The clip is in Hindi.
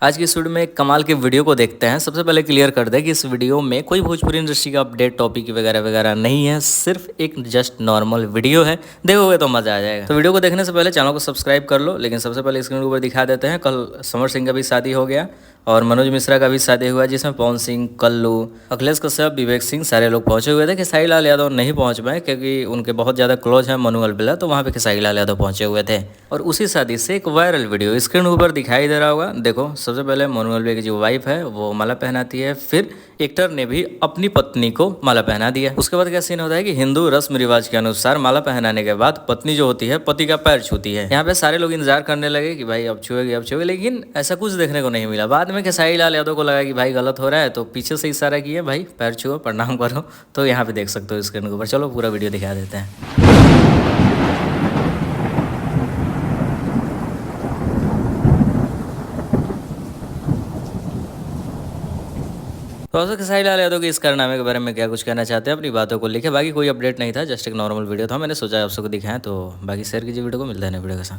आज की इस वीडियो में एक कमाल के वीडियो को देखते हैं। सबसे पहले क्लियर कर दें कि इस वीडियो में कोई भोजपुरी इंडस्ट्री का अपडेट टॉपिक वगैरह वगैरह नहीं है, सिर्फ एक जस्ट नॉर्मल वीडियो है। देखोगे तो मजा आ जाएगा। तो वीडियो को देखने से पहले चैनल को सब्सक्राइब कर लो। लेकिन सबसे पहले स्क्रीन के ऊपर दिखा देते हैं, कल समर सिंह का भी शादी हो गया और मनोज मिश्रा का भी शादी हुआ, जिसमें पवन सिंह, कल्लू, अखिलेश कश्यप, विवेक सिंह सारे लोग पहुंचे हुए थे। खेसारी लाल यादव नहीं पहुंच पाए क्योंकि उनके बहुत ज़्यादा क्लोज हैं मनु अलबेला, तो वहाँ पे खेसारी लाल यादव पहुंचे हुए थे। और उसी शादी से एक वायरल वीडियो स्क्रीन के ऊपर दिखाई दे रहा होगा। देखो, सबसे पहले मनु अलबेला की जो वाइफ है वो माला पहनाती है, फिर एक्टर ने भी अपनी पत्नी को माला पहना दिया। उसके बाद क्या सीन होता है कि हिंदू रस्म रिवाज के अनुसार माला पहनाने के बाद पत्नी जो होती है पति का पैर छूती है। यहाँ पे सारे लोग इंतजार करने लगे कि भाई अब छुएगी अब छुएगी, लेकिन ऐसा कुछ देखने को नहीं मिला। बाद में खेसारी लाल यादव को लगा कि भाई गलत हो रहा है, तो पीछे से इशारा किए, भाई पैर छुओ, प्रणाम करो। तो यहाँ पे देख सकते हो स्क्रीन के ऊपर। चलो पूरा वीडियो दिखा देते हैं। तो ऐसे खेसारी लाल यादव के इस कारनामे के बारे में क्या कुछ कहना चाहते हैं अपनी बातों को लिखे। बाकी कोई अपडेट नहीं था, जस्ट एक नॉर्मल वीडियो था, मैंने सोचा आप सबको दिखाएं। तो बाकी शेयर कीजिए वीडियो को, मिलता है नए वीडियो के साथ।